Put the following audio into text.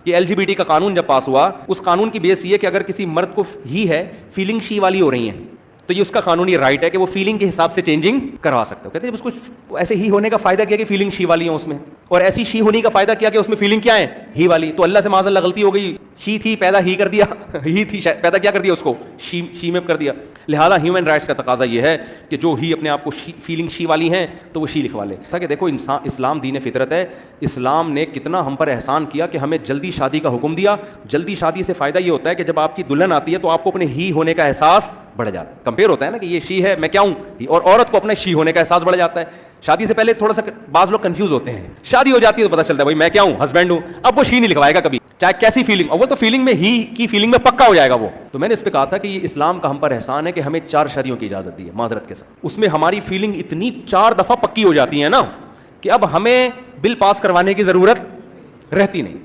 कि LGBT का कानून जब पास हुआ, उस कानून की बेस ये कि अगर किसी मर्द को ही है फीलिंग शी वाली हो रही है तो ये उसका कानूनी राइट है कि वो फीलिंग के हिसाब से चेंजिंग करवा सकते हो। कहते हैं उसको ऐसे ही होने का फायदा क्या कि फीलिंग शी वाली हो उसमें, और ऐसी शी होने का फायदा क्या कि उसमें फीलिंग क्या है, ही वाली। तो अल्लाह से माज़अल्लाह गलती हो गई, शी थी पैदा ही कर दिया ही थी पैदा क्या कर दिया उसको, शी में कर दिया। लिहाजा ह्यूमन राइट्स का तकाजा ये है कि जो ही अपने आप को फीलिंग शी वाली हैं तो वो शी लिखवा ले। ताकि देखो इंसान, इस्लाम दीन फितरत है। इस्लाम ने कितना हम पर एहसान किया कि हमें जल्दी शादी का हुक्म दिया। जल्दी शादी से फ़ायदा ये होता है कि जब आपकी दुल्हन आती है तो आपको अपने ही होने का एहसास बढ़ जाता है। कंपेयर होता है ना कि ये शी है मैं क्या हूँ, और औरत को अपने शी होने का एहसास बढ़ जाता है। शादी से पहले थोड़ा सा बाज़ लोग कंफ्यूज होते हैं, शादी हो जाती है तो पता चलता है भाई मैं क्या हूँ, हस्बैंड हूँ। अब वो शी नहीं लिखवाएगा कभी, चाहे कैसी फीलिंग, और वो तो फीलिंग में ही की फीलिंग में पक्का हो जाएगा वो। तो मैंने इस पे कहा था कि ये इस्लाम का हम पर एहसान है कि हमें 4 शादियों की इजाज़त दी है माजरत के साथ। उसमें हमारी फीलिंग इतनी 4 दफ़ा पक्की हो जाती है ना कि अब हमें बिल पास करवाने की ज़रूरत रहती नहीं।